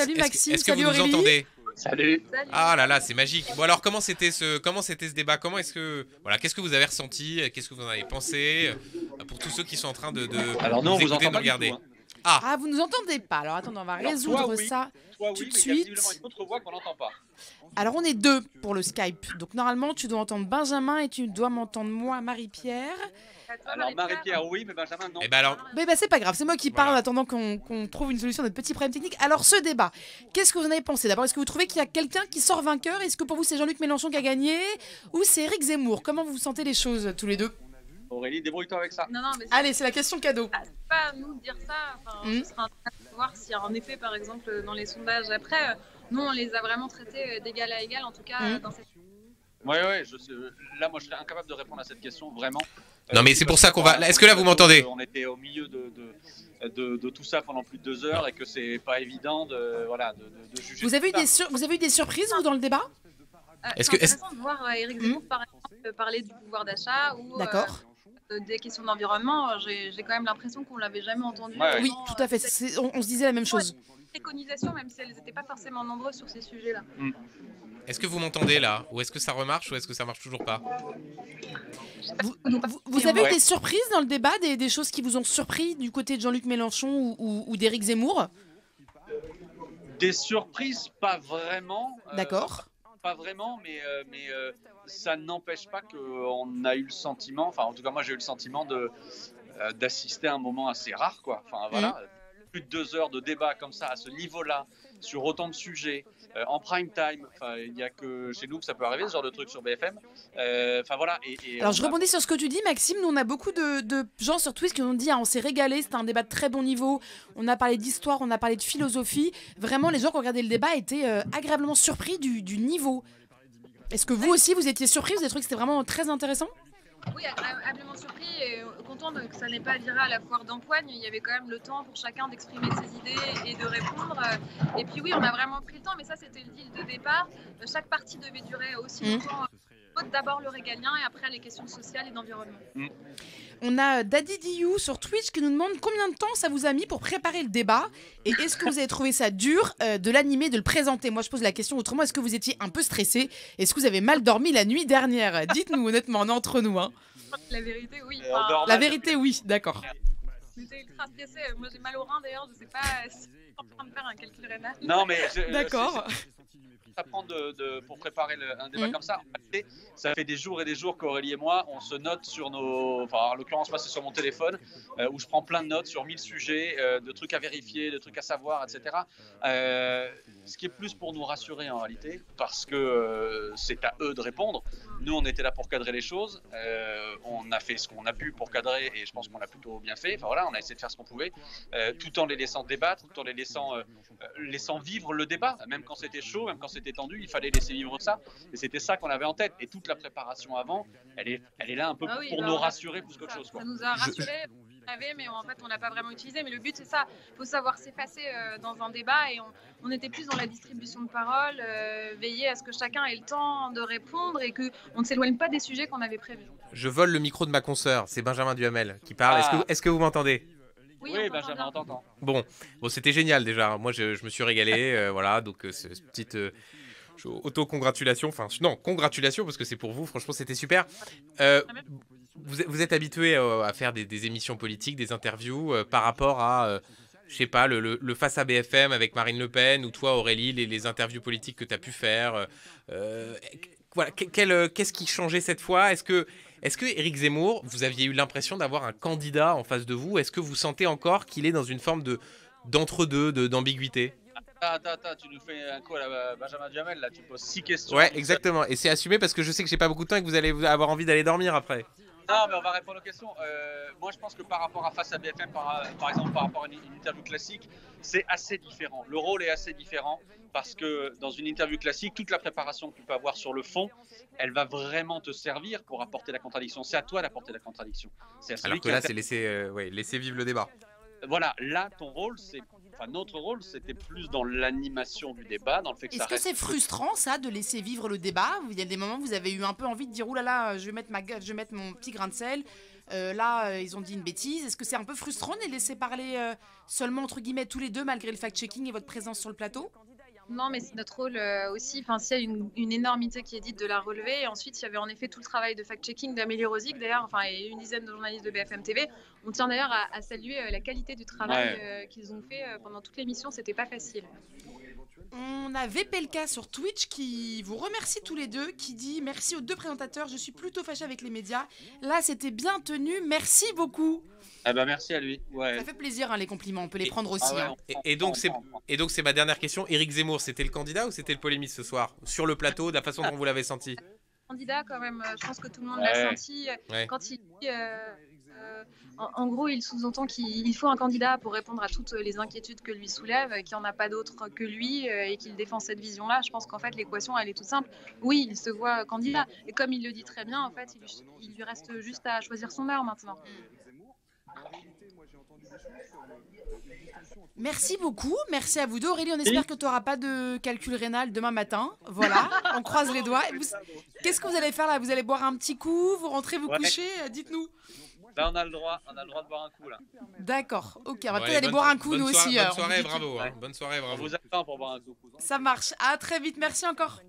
Salut Maxime, Est-ce que salut vous nous Aurélie. entendez? Salut. Ah là là, c'est magique. Bon alors comment c'était ce débat? Comment est-ce que voilà, qu'est-ce que vous avez ressenti? Qu'est-ce que vous en avez pensé? Pour tous ceux qui sont en train de Alors non, nous on vous écouter, entend nous pas du regarder. tout. Hein. Ah, vous nous entendez pas. Alors attendez, on va Alors, résoudre toi, oui. ça Toi, tout oui, de mais suite. visiblement une autre voix qu'on n'entend pas. Alors on est deux pour le Skype. Donc normalement, tu dois entendre Benjamin et tu dois m'entendre moi, Marie-Pierre. Alors Marie-Pierre, oui, mais Benjamin, non. Et ben alors, Mais bah, c'est pas grave, c'est moi qui parle Voilà. en attendant qu'on trouve une solution à notre petit problème technique. Alors ce débat, qu'est-ce que vous en avez pensé? D'abord, est-ce que vous trouvez qu'il y a quelqu'un qui sort vainqueur? Est-ce que pour vous c'est Jean-Luc Mélenchon qui a gagné? Ou c'est Éric Zemmour? Comment vous sentez les choses tous les deux? Aurélie, débrouille-toi avec ça. Non, mais Allez, c'est la question cadeau. c'est pas à nous de dire ça. Enfin, Mm. ce sera intéressant de voir si en effet, par exemple, dans les sondages après, nous, on les a vraiment traités d'égal à égal, en tout cas, Mm. dans cette... Ouais, là, moi, je serais incapable de répondre à cette question, vraiment. Non, mais c'est pour ça qu'on va- Est-ce que là, vous m'entendez? On était au milieu de tout ça pendant plus de 2 heures et que c'est pas évident de juger. Vous avez, tout ça. vous avez eu des surprises, vous, dans le débat? Est-ce c'est que- intéressant de voir Éric Zemmour, par exemple, parler du pouvoir d'achat ou D'accord. des questions d'environnement. J'ai quand même l'impression qu'on l'avait jamais entendu. Ouais. Oui, Vraiment, tout à fait. On se disait la même chose. préconisations, même si elles n'étaient pas forcément nombreuses sur ces sujets-là. Est-ce que vous m'entendez là? Ou est-ce que ça remarche ou est-ce que ça marche toujours pas? Vous avez eu Ouais. des surprises dans le débat, des choses qui vous ont surpris du côté de Jean-Luc Mélenchon ou d'Éric Zemmour? Des surprises, pas vraiment. D'accord. Pas vraiment, mais ça n'empêche pas qu'on a eu le sentiment, enfin en tout cas moi j'ai eu le sentiment d'assister à un moment assez rare, quoi. Enfin voilà, plus de 2 heures de débat comme ça, à ce niveau-là, sur autant de sujets, en prime time. Enfin, il n'y a que chez nous que ça peut arriver, ce genre de truc sur BFM. Enfin voilà. Alors je rebondis sur ce que tu dis, Maxime. Nous, on a beaucoup de gens sur Twitch qui nous ont dit on s'est régalé, c'était un débat de très bon niveau. On a parlé d'histoire, on a parlé de philosophie. Vraiment, les gens qui ont regardé le débat étaient agréablement surpris du niveau. Est-ce que vous aussi, vous étiez surpris? Vous avez trouvé que c'était vraiment très intéressant? Oui, agréablement surpris et content que ça n'ait pas viré à la foire d'empoigne. Il y avait quand même le temps pour chacun d'exprimer ses idées et de répondre. Et puis oui, on a vraiment pris le temps, mais ça c'était le deal de départ. Chaque partie devait durer aussi longtemps. D'abord le régalien et après les questions sociales et d'environnement. On a Daddy Diou sur Twitch qui nous demande combien de temps ça vous a mis pour préparer le débat et est-ce que vous avez trouvé ça dur de l'animer, de le présenter? Moi je pose la question autrement, est-ce que vous étiez un peu stressé? Est-ce que vous avez mal dormi la nuit dernière? Dites-nous honnêtement, on est entre nous. Hein. La vérité, oui. on dort La mal. vérité, oui, d'accord. J'étais ultra stressée. Moi j'ai mal au rein d'ailleurs, je sais pas si je suis en train de faire un calcul rénal. Non mais D'accord. apprendre pour préparer un débat comme ça. En réalité, ça fait des jours et des jours qu'Aurélie et moi, on se note sur nos... Enfin, en l'occurrence, moi, c'est sur mon téléphone, où je prends plein de notes sur 1000 sujets, de trucs à vérifier, de trucs à savoir, etc. Ce qui est plus pour nous rassurer en réalité, parce que c'est à eux de répondre. Nous, on était là pour cadrer les choses. On a fait ce qu'on a pu pour cadrer, et je pense qu'on l'a plutôt bien fait. Enfin voilà, on a essayé de faire ce qu'on pouvait, tout en les laissant débattre, tout en les laissant vivre le débat, même quand c'était chaud, même quand c'était tendu, il fallait laisser vivre ça. Et c'était ça qu'on avait en tête. Et toute la préparation avant, elle est là un peu pour nous rassurer plus qu'autre chose, quoi. Ça nous a rassurés, mais en fait on l'a pas vraiment utilisé. Mais le but c'est ça, il faut savoir s'effacer dans un débat et on était plus dans la distribution de parole, veiller à ce que chacun ait le temps de répondre et qu'on ne s'éloigne pas des sujets qu'on avait prévus. Je vole le micro de ma consoeur, c'est Benjamin Duhamel qui parle. Est-ce que vous m'entendez? Oui, Oui, on Benjamin, on t'entend t'entend. Bon, c'était génial déjà. Moi, je me suis régalé. Voilà, donc c'est une petite auto-congratulation. Enfin, non, congratulations parce que c'est pour vous. Franchement, c'était super. Vous êtes habitué à faire des émissions politiques, des interviews par rapport à, je sais pas, le Face à BFM avec Marine Le Pen ou toi, Aurélie, les interviews politiques que tu as pu faire. Voilà, qu'est-ce qui changeait cette fois? Est-ce que Éric Zemmour, vous aviez eu l'impression d'avoir un candidat en face de vous? Est-ce que vous sentez encore qu'il est dans une forme d'entre-deux, d'ambiguïté? Attends, tu nous fais un coup à la Benjamin Duhamel, là, tu poses 6 questions. Ouais, exactement. Et c'est assumé parce que je sais que j'ai pas beaucoup de temps et que vous allez avoir envie d'aller dormir après. Non, mais on va répondre aux questions. Moi, je pense que par rapport à Face à BFM, par exemple, par rapport à une interview classique, c'est assez différent. Le rôle est assez différent parce que dans une interview classique, toute la préparation que tu peux avoir sur le fond, elle va vraiment te servir pour apporter la contradiction. C'est à toi d'apporter la contradiction. Alors que là, c'est laisser vivre le débat. Voilà, là, ton rôle, notre rôle, c'était plus dans l'animation du débat, dans le fait que ça Est-ce que reste... c'est frustrant ça de laisser vivre le débat? Il y a des moments où vous avez eu un peu envie de dire oulala, je vais mettre mon petit grain de sel, Là, ils ont dit une bêtise. Est-ce que c'est un peu frustrant de les laisser parler seulement entre guillemets tous les deux malgré le fact-checking et votre présence sur le plateau? Non, mais c'est notre rôle aussi. Enfin, s'il y a une énormité qui est dite, de la relever. Et ensuite, il y avait en effet tout le travail de fact-checking d'Amélie Rosic, d'ailleurs, enfin, et une dizaine de journalistes de BFM TV. On tient d'ailleurs à saluer la qualité du travail qu'ils ont fait pendant toute l'émission. C'était pas facile. On a VPLK sur Twitch qui vous remercie tous les deux, qui dit merci aux deux présentateurs, je suis plutôt fâchée avec les médias. Là, c'était bien tenu, merci beaucoup. Ah bah merci à lui. Ouais. Ça fait plaisir hein, les compliments, on peut les prendre aussi. Ah ouais, hein. Et donc c'est ma dernière question. Éric Zemmour, c'était le candidat ou c'était le polémiste ce soir? Sur le plateau, de la façon dont vous l'avez senti? Candidat quand même, je pense que tout le monde l'a senti. Quand il dit... en gros, il sous-entend qu'il faut un candidat pour répondre à toutes les inquiétudes que lui soulève, qu'il n'y en a pas d'autre que lui et qu'il défend cette vision-là. Je pense qu'en fait, l'équation, elle est toute simple. Oui, il se voit candidat. Et comme il le dit très bien, en fait, il lui reste juste à choisir son heure maintenant. Merci beaucoup, merci à vous deux. Aurélie, on espère que tu n'auras pas de calcul rénal demain matin. Voilà, on croise les doigts. Qu'est-ce que vous allez faire là? Vous allez boire un petit coup, vous rentrez vous coucher? Dites-nous. Là, on a le droit de boire un coup là. D'accord, ok, on va peut-être aller boire un coup nous aussi. Bonne soirée, bravo. Bonne soirée, bravo. On vous attend pour boire un coup. Ça marche, à très vite, merci encore.